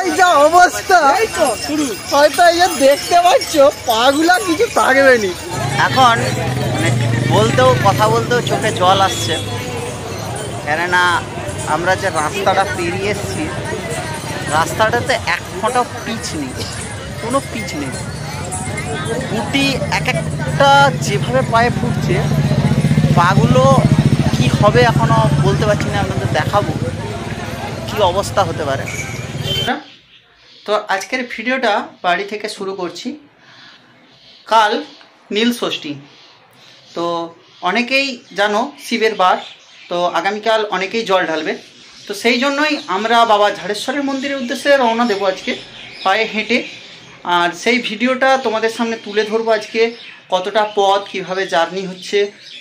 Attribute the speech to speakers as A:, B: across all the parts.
A: ভাই যা অবস্থা, হয়তো এই যে দেখতে পাচ্ছ পাগুলা কিছু থাকবে নি। এখন বলতেও কথা বলতেও চোখে জল আসছে, কেননা আমরা যে রাস্তাটা পেরিয়ে এসেছি, রাস্তাটাতে এক ফোঁটা পিচ নেই, কোনো পিচ নেই। গুটি এক একটা যেভাবে পায়ে ফুটছে, পাগুলো কি হবে এখনও বলতে পারছি না, আপনাদের দেখাবো কি অবস্থা হতে পারে। তো আজকের ভিডিওটা বাড়ি থেকে শুরু করছি। কাল নীল ষষ্ঠী, তো অনেকেই জানো শিবের বার, তো আগামীকাল অনেকেই জল ঢালবে। তো সেই জন্যই আমরা বাবা ঝাড়েশ্বরের মন্দিরের উদ্দেশ্যে রওনা দেবো আজকে পায়ে হেঁটে। আর সেই ভিডিওটা তোমাদের সামনে তুলে ধরবো আজকে, কতটা পথ, কীভাবে জার্নি হচ্ছে,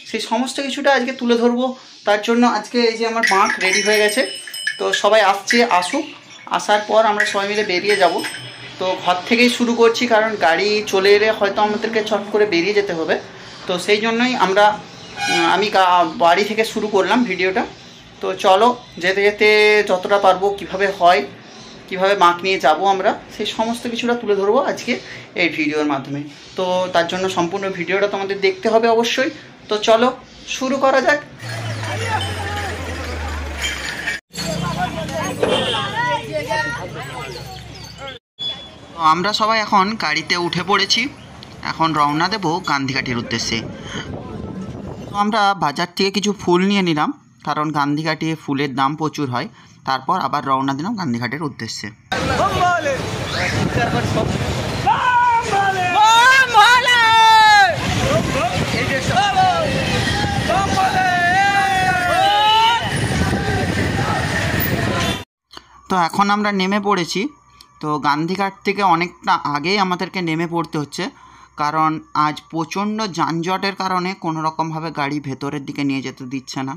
A: সেই সমস্ত কিছুটা আজকে তুলে ধরবো। তার জন্য আজকে এই যে আমার বাঁক রেডি হয়ে গেছে, তো সবাই আসুক, আসার পর আমরা সবাই মিলে বেরিয়ে যাব। তো ঘর থেকেই শুরু করছি, কারণ গাড়ি চলে এলে হয়তো আমাদেরকে চট করে বেরিয়ে যেতে হবে। তো সেই জন্যই আমি বাড়ি থেকে শুরু করলাম ভিডিওটা। তো চলো যেতে যেতে যতটা পারবো, কিভাবে হয়, কিভাবে বাঁক নিয়ে যাব আমরা, সেই সমস্ত কিছুটা তুলে ধরবো আজকে এই ভিডিওর মাধ্যমে। তো তার জন্য সম্পূর্ণ ভিডিওটা তোমাদের দেখতে হবে অবশ্যই। তো চলো শুরু করা যাক। আমরা সবাই এখন গাড়িতে উঠে পড়েছি, এখন রওনা দেব গান্ধীঘাটের উদ্দেশ্যে। তো আমরা বাজার থেকে কিছু ফুল নিয়ে নিলাম, কারণ গান্ধীঘাটে ফুলের দাম প্রচুর হয়। তারপর আবার রওনা দিলাম গান্ধীঘাটের উদ্দেশ্যে। তো এখন আমরা নেমে পড়েছি। তো গান্ধীঘাট থেকে অনেকটা আগেই আমাদেরকে নেমে পড়তে হচ্ছে, কারণ আজ প্রচণ্ড যানজটের কারণে কোনো রকমভাবে গাড়ি ভেতরের দিকে নিয়ে যেতে দিচ্ছে না।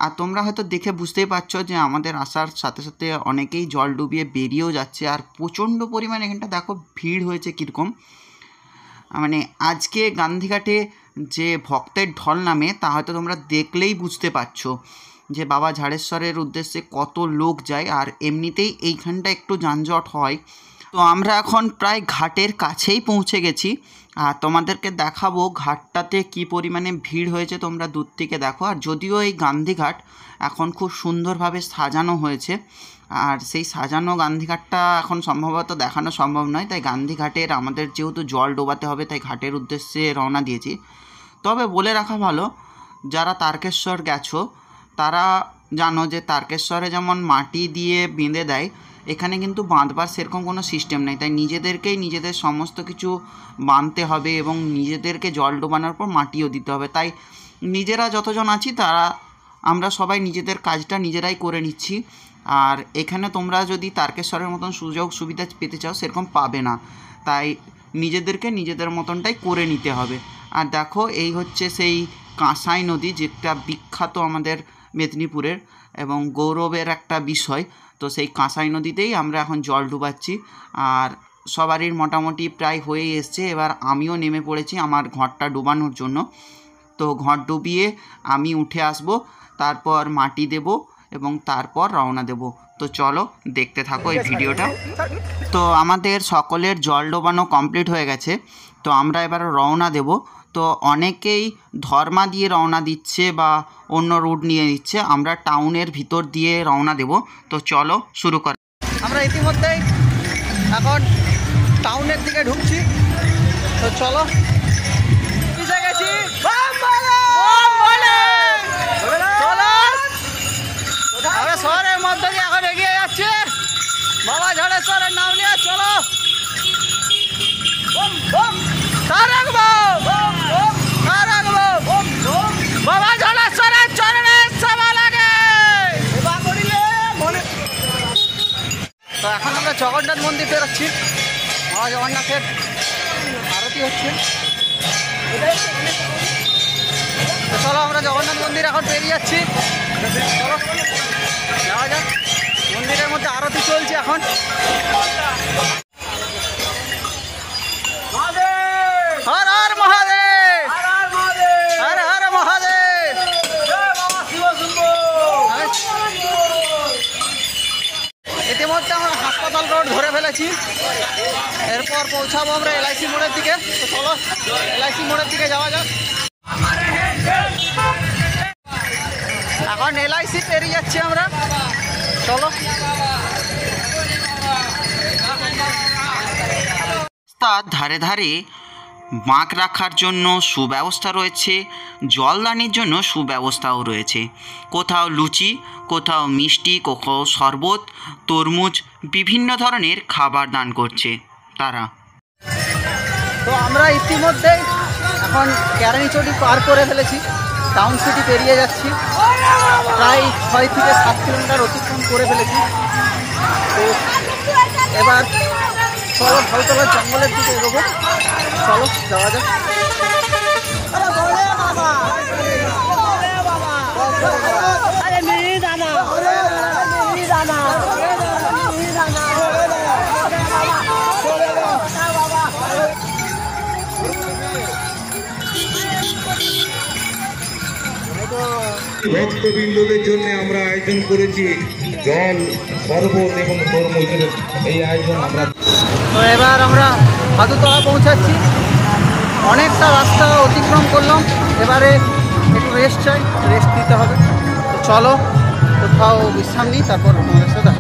A: আর তোমরা হয়তো দেখে বুঝতেই পারছো যে আমাদের আসার সাথে সাথে অনেকেই জল ডুবিয়ে বেরিয়েও যাচ্ছে, আর প্রচণ্ড পরিমাণে এখানটা দেখো ভিড় হয়েছে কীরকম। মানে আজকে গান্ধীঘাটে যে ভক্তের ঢল নামে, তা হয়তো তোমরা দেখলেই বুঝতে পারছো যে বাবা ঝাড়েশ্বরের উদ্দেশ্যে কত লোক যায়। আর এমনিতেই এইখানটা একটু যানজট হয়। তো আমরা এখন প্রায় ঘাটের কাছেই পৌঁছে গেছি, আর তোমাদেরকে দেখাবো ঘাটটাতে কি পরিমাণে ভিড় হয়েছে, তোমরা দূর থেকে দেখো। আর যদিও এই গান্ধীঘাট এখন খুব সুন্দরভাবে সাজানো হয়েছে, আর সেই সাজানো গান্ধীঘাটটা এখন সম্ভবত দেখানো সম্ভব নয়, তাই গান্ধীঘাটের আমাদের যেহেতু জল ডোবাতে হবে, তাই ঘাটের উদ্দেশ্যে রওনা দিয়েছি। তবে বলে রাখা ভালো, যারা তারকেশ্বর গেছো তারা জানো যে তারকেশ্বরে যেমন মাটি দিয়ে বেঁধে দেয়, এখানে কিন্তু বাঁধবার সেরকম কোনো সিস্টেম নেই। তাই নিজেদেরকেই নিজেদের সমস্ত কিছু বাঁধতে হবে এবং নিজেদেরকে জল ডোবানোর পর মাটিও দিতে হবে। তাই নিজেরা যতজন আছি আমরা সবাই নিজেদের কাজটা নিজেরাই করে নিচ্ছি। আর এখানে তোমরা যদি তারকেশ্বরের মতন সুযোগ সুবিধা পেতে চাও, সেরকম পাবে না। তাই নিজেদেরকে নিজেদের মতনটাই করে নিতে হবে। আর দেখো, এই হচ্ছে সেই কাঁসাই নদী, যেটা বিখ্যাত আমাদের মেদিনীপুরের এবং গৌরবের একটা বিষয়। তো সেই কাঁসাই নদীতেই আমরা এখন জল ডুবাচ্ছি, আর সবারই মোটামুটি প্রায় হয়ে এসছে। এবার আমিও নেমে পড়েছি আমার ঘরটা ডুবানোর জন্য। তো ঘর ডুবিয়ে আমি উঠে আসব, তারপর মাটি দেব এবং তারপর রওনা দেব। তো চলো দেখতে থাকো এই ভিডিওটা। তো আমাদের সকলের জল ডোবানো কমপ্লিট হয়ে গেছে, তো আমরা এবার রওনা দেব। তো অনেকেই ধর্মা দিয়ে রওনা দিচ্ছে বা অন্য রুট নিয়ে নিচ্ছে, আমরা টাউনের ভিতর দিয়ে রওনা দেব। তো চলো শুরু কর। আমরা ইতিমধ্যেই এখন টাউনের দিকে ঢুকছি, তো চলো। আমরা শহরের মধ্যে দিয়ে এখন এগিয়ে যাচ্ছি, বাবা ঝাড়েশ্বরের নাম নিয়ে। চলো বাবা ঝাড়েশ্বরের চরণে সেবা লাগে। তো এখন আমরা জগন্নাথ মন্দির বেরোচ্ছি, বাবা জগন্নাথের আরতি হচ্ছে। চলো আমরা জগন্নাথ মন্দির এখন পেরিয়ে যাচ্ছি, চলো যাওয়া যাক। মন্দিরের মধ্যে আরতি চলছে এখন। হর হর মহাদেব, হর হর মহাদেব। ইতিমধ্যে আমরা হাসপাতাল রোড
B: ধরে ফেলেছি, এরপর পৌঁছাবো আমরা এলআইসি মোড়ের দিকে। তো চলো এলআইসি মোড়ের দিকে যাওয়া যাক। এখন এলআইসি পেরিয়ে যাচ্ছি আমরা, চলো।
A: রাস্তার ধারে ধারে বাঁক রাখার জন্য সুব্যবস্থা রয়েছে, জলদানির জন্য সুব্যবস্থাও রয়েছে। কোথাও লুচি, কোথাও মিষ্টি, কোথাও শরবত, তরমুজ, বিভিন্ন ধরনের খাবার দান করছে তারা।
B: তো আমরা ইতিমধ্যেই এখন কেরানীচটি পার করে ফেলেছি, টাউন সিটি পেরিয়ে যাচ্ছি, প্রায় 6 থেকে 7 কিলোমিটার অতিক্রম করে ফেলেছি। তো এবার চলো ভালতলার জঙ্গলের দিকে এগোবো, চলো যাওয়া যাক।
C: ভক্তবৃন্দদের জন্য আমরা আয়োজন করেছি জল, শরবত এবং তরমুজের এই আয়োজন আমরা।
B: তো এবার আমরা ভাদুতলা পৌঁছাচ্ছি, অনেকটা রাস্তা অতিক্রম করলাম, এবারে একটু রেস্ট চাই, রেস্ট দিতে হবে। তো চলো কোথাও বিশ্রাম নিই, তারপর তোমাদের সাথে।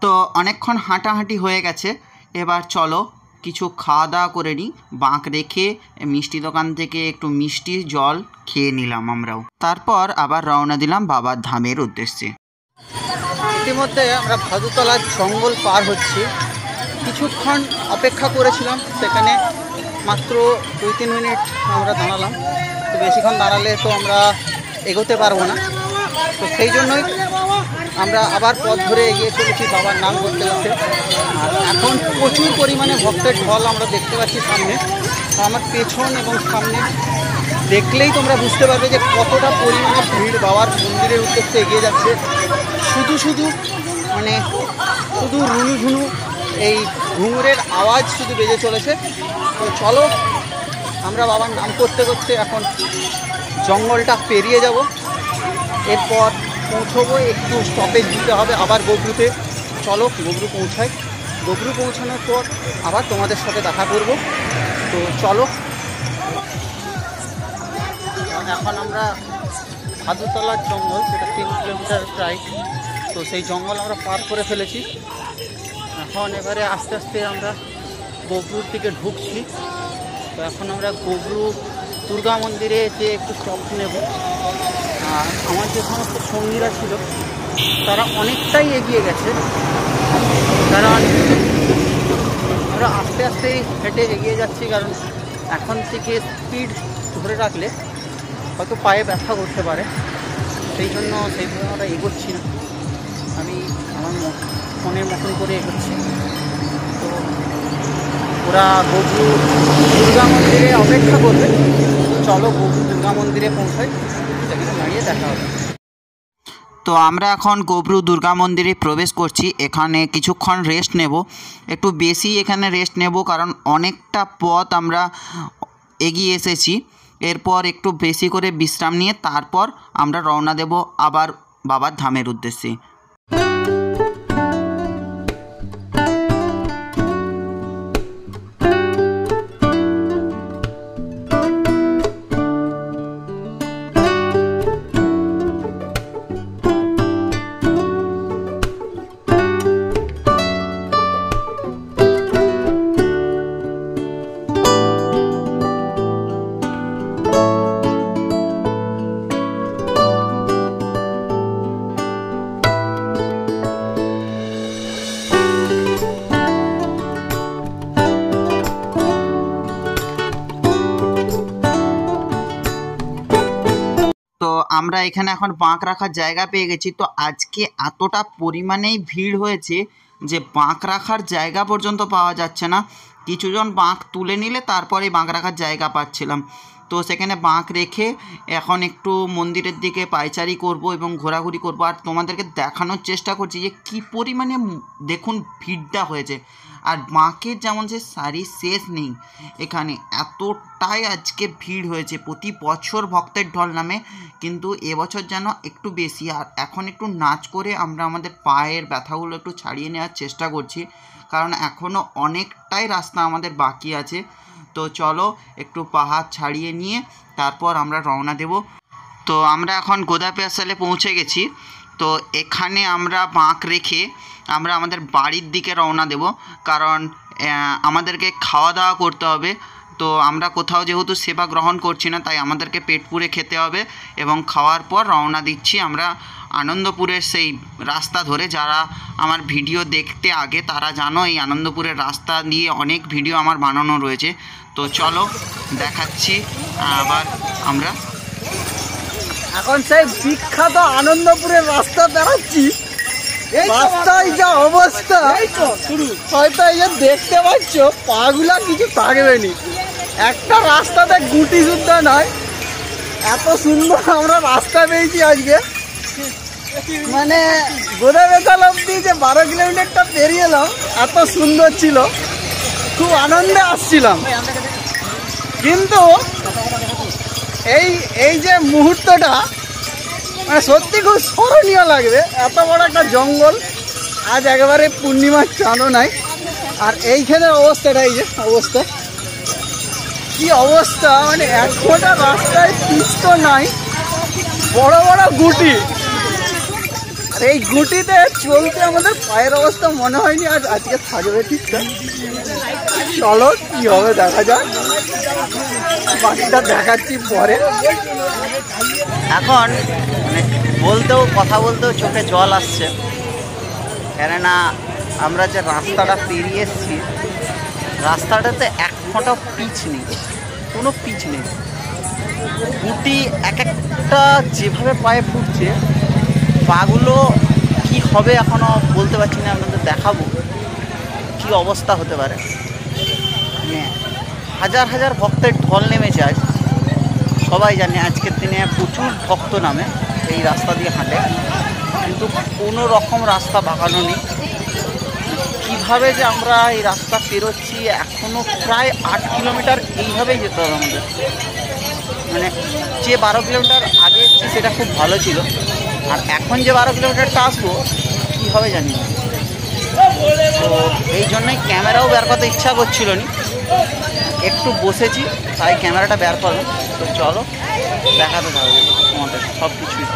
A: তো অনেকক্ষণ হাঁটাহাঁটি হয়ে গেছে, এবার চলো কিছু খাওয়া দাওয়া করে নিই। বাঁক রেখে মিষ্টি দোকান থেকে একটু মিষ্টি জল খেয়ে নিলাম আমরাও, তারপর আবার রওনা দিলাম বাবার ধামের উদ্দেশ্যে।
B: ইতিমধ্যে আমরা ভাদুতলার জঙ্গল পার হচ্ছি, কিছুক্ষণ অপেক্ষা করেছিলাম, সেখানে মাত্র 2-3 মিনিট আমরা দাঁড়ালাম। তো বেশিক্ষণ দাঁড়ালে তো আমরা এগোতে পারবো না, তো সেই জন্যই আমরা আবার পথ ধরে এগিয়ে চলেছি বাবার নাম করতে করতে। আর এখন প্রচুর পরিমাণে ভক্তের ঢল আমরা দেখতে পাচ্ছি সামনে, আমার পেছন এবং সামনে দেখলেই তোমরা বুঝতে পারবে যে কতটা পরিমাণে ভিড় বাবার মন্দিরের উদ্দেশ্যে এগিয়ে যাচ্ছে। শুধু শুধু রুনু ঝুনু এই ঘুঙুরের আওয়াজ শুধু বেজে চলেছে। তো চলো আমরা বাবার নাম করতে করতে এখন জঙ্গলটা পেরিয়ে যাব, এরপর পৌঁছবো, একটু স্টপেজ দিতে হবে আবার গবরুতে। চলো গবরু পৌঁছাই, গবরু পৌঁছানোর পর আবার তোমাদের সাথে দেখা করব। তো চলো এখন আমরা ভাদুতলার জঙ্গল, যেটা 3 কিলোমিটার প্রায়, তো সেই জঙ্গল আমরা পার করে ফেলেছি। এখন এবারে আস্তে আস্তে আমরা গবরুর দিকে ঢুকছি। তো এখন আমরা গবরু দুর্গা মন্দিরে যে একটু স্টপ নেব। আর আমার যে সমস্ত সঙ্গীরা ছিল তারা অনেকটাই এগিয়ে গেছে, কারণ আমরা আস্তে আস্তে হেঁটে এগিয়ে যাচ্ছি, কারণ এখন থেকে স্পিড ধরে রাখলে হয়তো পায়ে ব্যথা করতে পারে, সেইভাবে আমরা এগোচ্ছি না, আমি আমার মনের মতন করে এগোচ্ছি। তো ওরা গবরু দুর্গা মন্দিরে অপেক্ষা করবে, চলো গবরু দুর্গা মন্দিরে পৌঁছাই, সেখানে দাঁড়িয়ে দেখা হবে।
A: তো আমরা এখন গবরু দুর্গা মন্দিরে প্রবেশ করছি, এখানে কিছুক্ষণ রেস্ট নেব, একটু বেশি এখানে রেস্ট নেব, কারণ অনেকটা পথ আমরা এগিয়ে এসেছি। এরপর একটু বেশি করে বিশ্রাম নিয়ে তারপর আমরা রওনা দেব আবার বাবার ধামের উদ্দেশ্যে। তো আমরা এখানে এখন বাঁক রাখার জায়গা পেয়ে গেছি। তো আজকে এতটা পরিমাণেই ভিড় হয়েছে যে বাঁক রাখার জায়গা পর্যন্ত পাওয়া যাচ্ছে না। কিছুজন বাঁক তুলে নিলে তারপরে বাঁক রাখার জায়গা পাচ্ছিলাম। তো সেখানে বাঁক রেখে এখন একটু মন্দিরের দিকে পায়চারি করব এবং ঘোরাঘুরি করব, আর তোমাদেরকে দেখানোর চেষ্টা করছি যে কী পরিমাণে দেখুন ভিড়টা হয়েছে। আর বাঁকের যেমন যে সারি শেষ নেই, এখানে এতটাই আজকে ভিড় হয়েছে। প্রতি বছর ভক্তের ঢল নামে, কিন্তু এবছর যেন একটু বেশি। আর এখন একটু নাচ করে আমরা আমাদের পায়ের ব্যথাগুলো একটু ছাড়িয়ে নেওয়ার চেষ্টা করছি, কারণ এখনও অনেকটাই রাস্তা আমাদের বাকি আছে। তো চলো একটু পাহাড় ছাড়িয়ে নিয়ে তারপর আমরা রওনা দেব। তো আমরা এখন গোদাপিয়াসালে পৌঁছে গেছি। তো এখানে আমরা বাঁক রেখে আমরা আমাদের বাড়ির দিকে রওনা দেব, কারণ আমাদেরকে খাওয়া দাওয়া করতে হবে। তো আমরা কোথাও যেহেতু সেবা গ্রহণ করছি না, তাই আমাদেরকে পেট পুরে খেতে হবে এবং খাওয়ার পর রওনা দিচ্ছি আমরা আনন্দপুরের সেই রাস্তা ধরে। যারা আমার ভিডিও দেখতে আগে তারা জানো এই আনন্দপুরের রাস্তা দিয়ে অনেক ভিডিও আমার বানানো রয়েছে। তো চলো দেখাচ্ছি আবার আমরা
B: এখন সেই বিখ্যাত আনন্দপুরের রাস্তা বেড়াচ্ছি। রাস্তায় যা অবস্থা, হয়তো এই যে দেখতে পাচ্ছ পাগুলা কিছু থাকবে নি, একটা রাস্তাতে গুটি সুদ্ধা নয়। এত সুন্দর আমরা রাস্তা পেয়েছি আজকে, মানে গোদাবেতাল অব্দি যে 12 কিলোমিটারটা পেরিয়ে এলাম, এত সুন্দর ছিল, খুব আনন্দে আসছিলাম। কিন্তু এই যে মুহূর্তটা মানে সত্যি খুব স্মরণীয় লাগবে। এত বড় একটা জঙ্গল, আজ একেবারে পূর্ণিমার চাঁদও নাই, আর এইখানের অবস্থাটা, এই যে অবস্থা, কি অবস্থা, মানে এক ফোঁটা রাস্তায় পিচ তো নাই, বড় বড় গুটি। আর এই গুটিতে চলতে আমাদের পায়ের অবস্থা মনে হয়নি আজকে থাকবে ঠিকঠাক। চলো কি হবে দেখা যাক, বাকিটা দেখাচ্ছি পরে। এখন মানে কথা বলতেও চোখে জল আসছে, কেননা আমরা যে রাস্তাটা পেরিয়ে এসেছি, রাস্তাটাতে এক ফোঁটা পিচ নেই, কোনো পিচ নেই। গুটি এক একটা যেভাবে পায়ে ফুটছে, পাগুলো কি হবে এখনও বলতে পারছি না, আপনাদের দেখাবো কি অবস্থা হতে পারে। হাজার হাজার ভক্তের ঢল নেমেছে আজ, সবাই জানে আজকের দিনে প্রচুর ভক্ত নামে এই রাস্তা দিয়ে হাঁটে, কিন্তু কোনো রকম রাস্তা বাঁকানো নেই। কীভাবে যে আমরা এই রাস্তা পেরোচ্ছি, এখনও প্রায় 8 কিলোমিটার এইভাবেই যেতে হবে আমাদের। মানে যে 12 কিলোমিটার আগে এসেছি সেটা খুব ভালো ছিল, আর এখন যে 12 কিলোমিটারটা আসবো কী হবে জানি না। তো এই জন্যই ক্যামেরাও বের করতে ইচ্ছা করছিল না, একটু বসেছি তাই ক্যামেরাটা বের করলাম। তো চলো দেখাতে থাকবো তোমাদের সব কিছুই।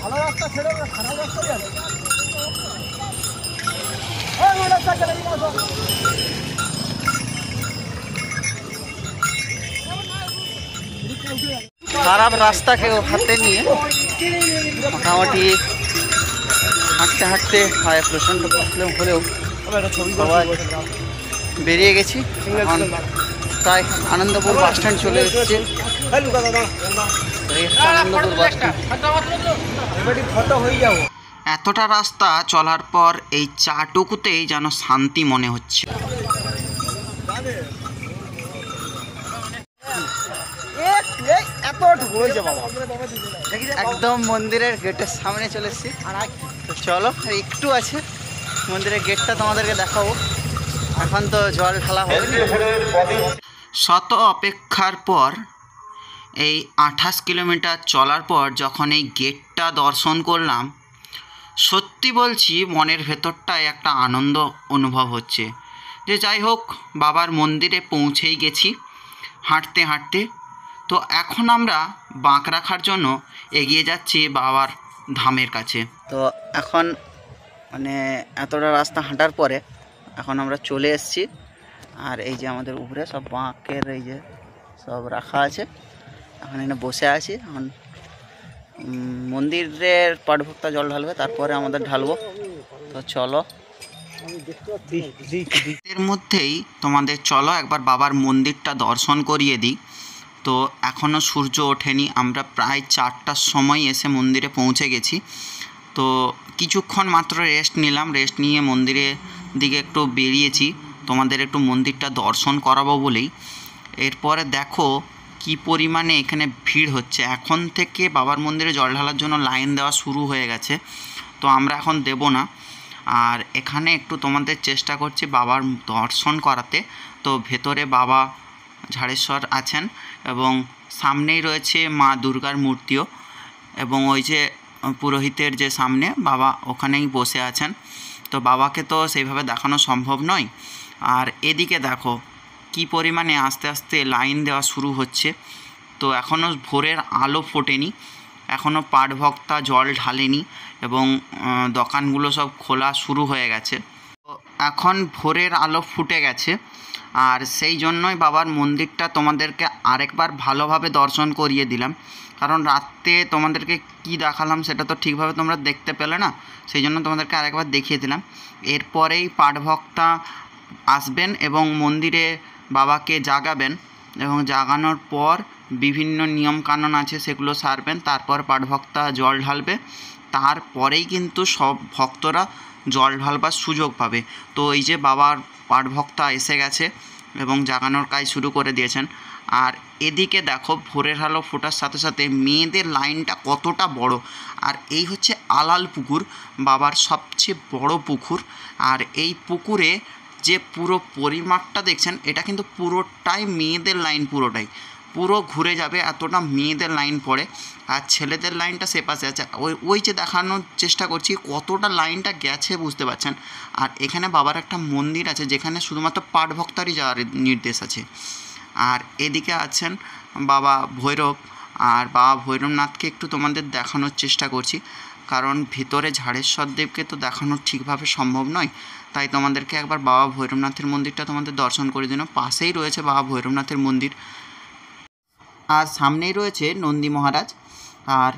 B: ভালো রাস্তা ছেড়ে খারাপ রাস্তা যাবে। খারাপ রাস্তাকে হাতে নিয়ে মোটামুটি হাঁটতে হাঁটতে হয় প্রচণ্ড প্রবলেম হলেও সবাই বেরিয়ে গেছি। এখন প্রায় আনন্দপুর বাস স্ট্যান্ড চলে এসেছে। Anandpur bus stand. এতটা রাস্তা চলার পর এই চাটুকুতেই যেন শান্তি মনে হচ্ছে। একদম মন্দিরের গেটের সামনে চলে এসেছি। তো চলো একটু আছে, মন্দিরের গেটটা তোমাদেরকে দেখাবো। এখন তো জল ঢালা হবে। শত অপেক্ষার পর এই 28 কিলোমিটার চলার পর যখন এই গেটটা দর্শন করলাম, সত্যি বলছি মনের ভেতরটায় একটা আনন্দ অনুভব হচ্ছে যে যাই হোক বাবার মন্দিরে পৌঁছেই গেছি হাঁটতে হাঁটতে। তো এখন আমরা বাঁক রাখার জন্য এগিয়ে যাচ্ছি বাবার ধামের কাছে। তো এখন মানে এতটা রাস্তা হাঁটার পরে এখন আমরা চলে এসেছি, আর এই যে আমাদের উপরে সব বাঁকের এই যে সব রাখা আছে, এখন এখানে বসে আছি। এখন মন্দিরের পাঠভক্তা জল ঢালবে, তারপরে আমাদের ঢালবো। তো চলো এর মধ্যেই তোমাদের চলো একবার বাবার মন্দিরটা দর্শন করিয়ে দিই। তো এখনও সূর্য ওঠেনি, আমরা প্রায় 4টার সময় এসে মন্দিরে পৌঁছে গেছি। তো কিছুক্ষণ মাত্র রেস্ট নিলাম, রেস্ট নিয়ে মন্দিরের দিকে একটু বেরিয়েছি।
A: তোমাদের একটু মন্দিরটা দর্শন করাবো বলেই। এরপরে দেখো কি পরিমাণে এখানে ভিড় হচ্ছে। এখন থেকে বাবার মন্দিরে জল ঢালার জন্য লাইন দেওয়া শুরু হয়ে গেছে, তো আমরা এখন দেব না। আর এখানে একটু তোমাদের চেষ্টা করছি বাবার দর্শন করাতে। তো ভেতরে বাবা ঝাড়েশ্বর আছেন এবং সামনেই রয়েছে মা দুর্গার মূর্তিও, এবং ওই যে পুরোহিতের যে সামনে বাবা ওখানেই বসে আছেন। তো বাবাকে তো সেইভাবে দেখানো সম্ভব নয়। আর এদিকে দেখো কি পরিমাণে আস্তে আস্তে লাইন দেওয়া শুরু হচ্ছে। তো এখনও ভোরের আলো ফোটেনি, এখনও পাঠভক্তা জল ঢালেনি এবং দোকানগুলো সব খোলা শুরু হয়ে গেছে। তো এখন ভোরের আলো ফুটে গেছে, আর সেই জন্যই বাবার মন্দিরটা তোমাদেরকে আরেকবার ভালোভাবে দর্শন করিয়ে দিলাম। কারণ রাত্রে তোমাদেরকে কি দেখালাম সেটা তো ঠিকভাবে তোমরা দেখতে পেলে না, সেই জন্য তোমাদেরকে আরেকবার দেখিয়ে দিলাম। এরপরেই পাঠভক্তা আসবেন এবং মন্দিরে বাবাকে জাগাবেন, এবং জাগানোর পর বিভিন্ন নিয়মকানুন আছে সেগুলো সারবেন। তারপর পাঠভক্তা জল ঢালবে, তারপরেই কিন্তু সব ভক্তরা জল ঢালবার সুযোগ পাবে। তো এই যে বাবার পাঠভক্তা এসে গেছে এবং জাগানোর কাজ শুরু করে দিয়েছেন। আর এদিকে দেখো ভোরের আলো ফোটার সাথে সাথে মেয়েদের লাইনটা কতটা বড়। আর এই হচ্ছে আলাল পুকুর, বাবার সবচেয়ে বড় পুকুর। আর এই পুকুরে যে পুরো পরিমাপটা দেখছেন এটা কিন্তু পুরোটাই মেয়েদের লাইন, পুরো ঘুরে যাবে, এতটা মেয়েদের লাইন পড়ে। আর ছেলেদের লাইনটা সে পাশে আছে। ওই যে দেখানোর চেষ্টা করছি কতটা লাইনটা গেছে বুঝতে পারছেন। আর এখানে বাবার একটা মন্দির আছে যেখানে শুধুমাত্র পাঠভক্তারই যাওয়ার নির্দেশ আছে। আর এদিকে আছেন বাবা ভৈরব, আর বাবা ভৈরবনাথকে একটু তোমাদের দেখানোর চেষ্টা করছি, কারণ ভিতরে ঝাড়েশ্বর দেবকে তো দেখানো ঠিকভাবে সম্ভব নয়, তাই তোমাদেরকে একবার বাবা ভৈরবনাথের মন্দিরটা তোমাদের দর্শন করে দিলাম। পাশেই রয়েছে বাবা ভৈরবনাথের মন্দির, আর সামনেই রয়েছে নন্দী মহারাজ। আর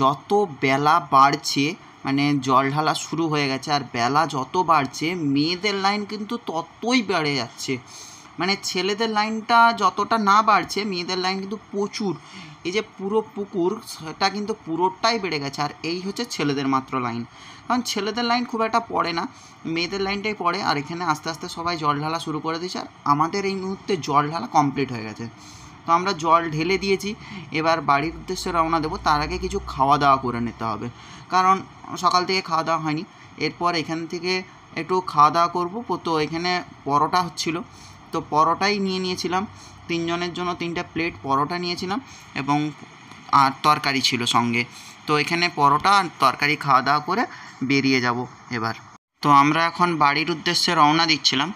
A: যত বেলা বাড়ছে মানে জল ঢালা শুরু হয়ে গেছে, আর বেলা যত বাড়ছে মেয়েদের লাইন কিন্তু ততই বেড়ে যাচ্ছে। মানে ছেলেদের লাইনটা যতটা না বাড়ছে মেয়েদের লাইন কিন্তু প্রচুর। এই যে পুরো পুকুর সেটা কিন্তু পুরোটাই বেড়ে গেছে। আর এই হচ্ছে ছেলেদের মাত্র লাইন, কারণ ছেলেদের লাইন খুব একটা পড়ে না, মেয়েদের লাইনটাই পড়ে। আর এখানে আস্তে আস্তে সবাই জল ঢালা শুরু করে দিয়েছে, আর আমাদের এই মুহূর্তে জল ঢালা কমপ্লিট হয়ে গেছে। তো আমরা জল ঢেলে দিয়েছি, এবার বাড়ির উদ্দেশ্যে রওনা দেবো। তার আগে কিছু খাওয়া দাওয়া করে নিতে হবে, কারণ সকাল থেকে খাওয়া দাওয়া হয়নি। এরপর এখান থেকে একটু খাওয়া দাওয়া করবো। তো এখানে পরোটা হচ্ছিলো, তো পরোটাই নিয়েছিলাম। 3 জনের জন্য 3টা প্লেট পরোটা নিয়েছিলাম, এবং আর তরকারি ছিল সঙ্গে। তো এখানে পরোটা আর তরকারি খাওয়া দাওয়া করে বেরিয়ে যাব এবার। তো আমরা এখন বাড়ির উদ্দেশ্যে রওনা দিচ্ছিলাম।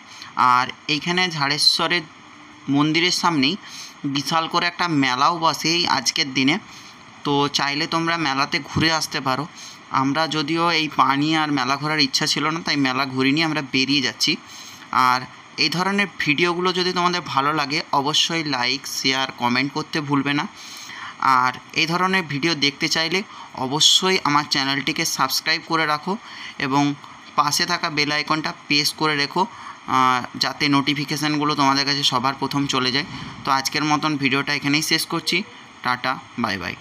A: আর এইখানে ঝাড়েশ্বরের মন্দিরের সামনেই বিশাল করে একটা মেলাও বসে এই আজকের দিনে। তো চাইলে তোমরা মেলাতে ঘুরে আসতে পারো। আমরা যদিও এই পানি আর মেলা ঘোরার ইচ্ছা ছিল না, তাই মেলা ঘুরিনি, আমরা বেরিয়ে যাচ্ছি। আর এই ধরনের ভিডিওগুলো যদি তোমাদের ভালো লাগে অবশ্যই লাইক, শেয়ার, কমেন্ট করতে ভুলবে না। আর এই ধরনের ভিডিও দেখতে চাইলে অবশ্যই আমার চ্যানেলটিকে সাবস্ক্রাইব করে রাখো এবং পাশে থাকা বেল আইকনটা প্রেস করে রেখো, যাতে নোটিফিকেশানগুলো তোমাদের কাছে সবার প্রথম চলে যায়। তো আজকের মতন ভিডিওটা এখানেই শেষ করছি। Tata, bye bye.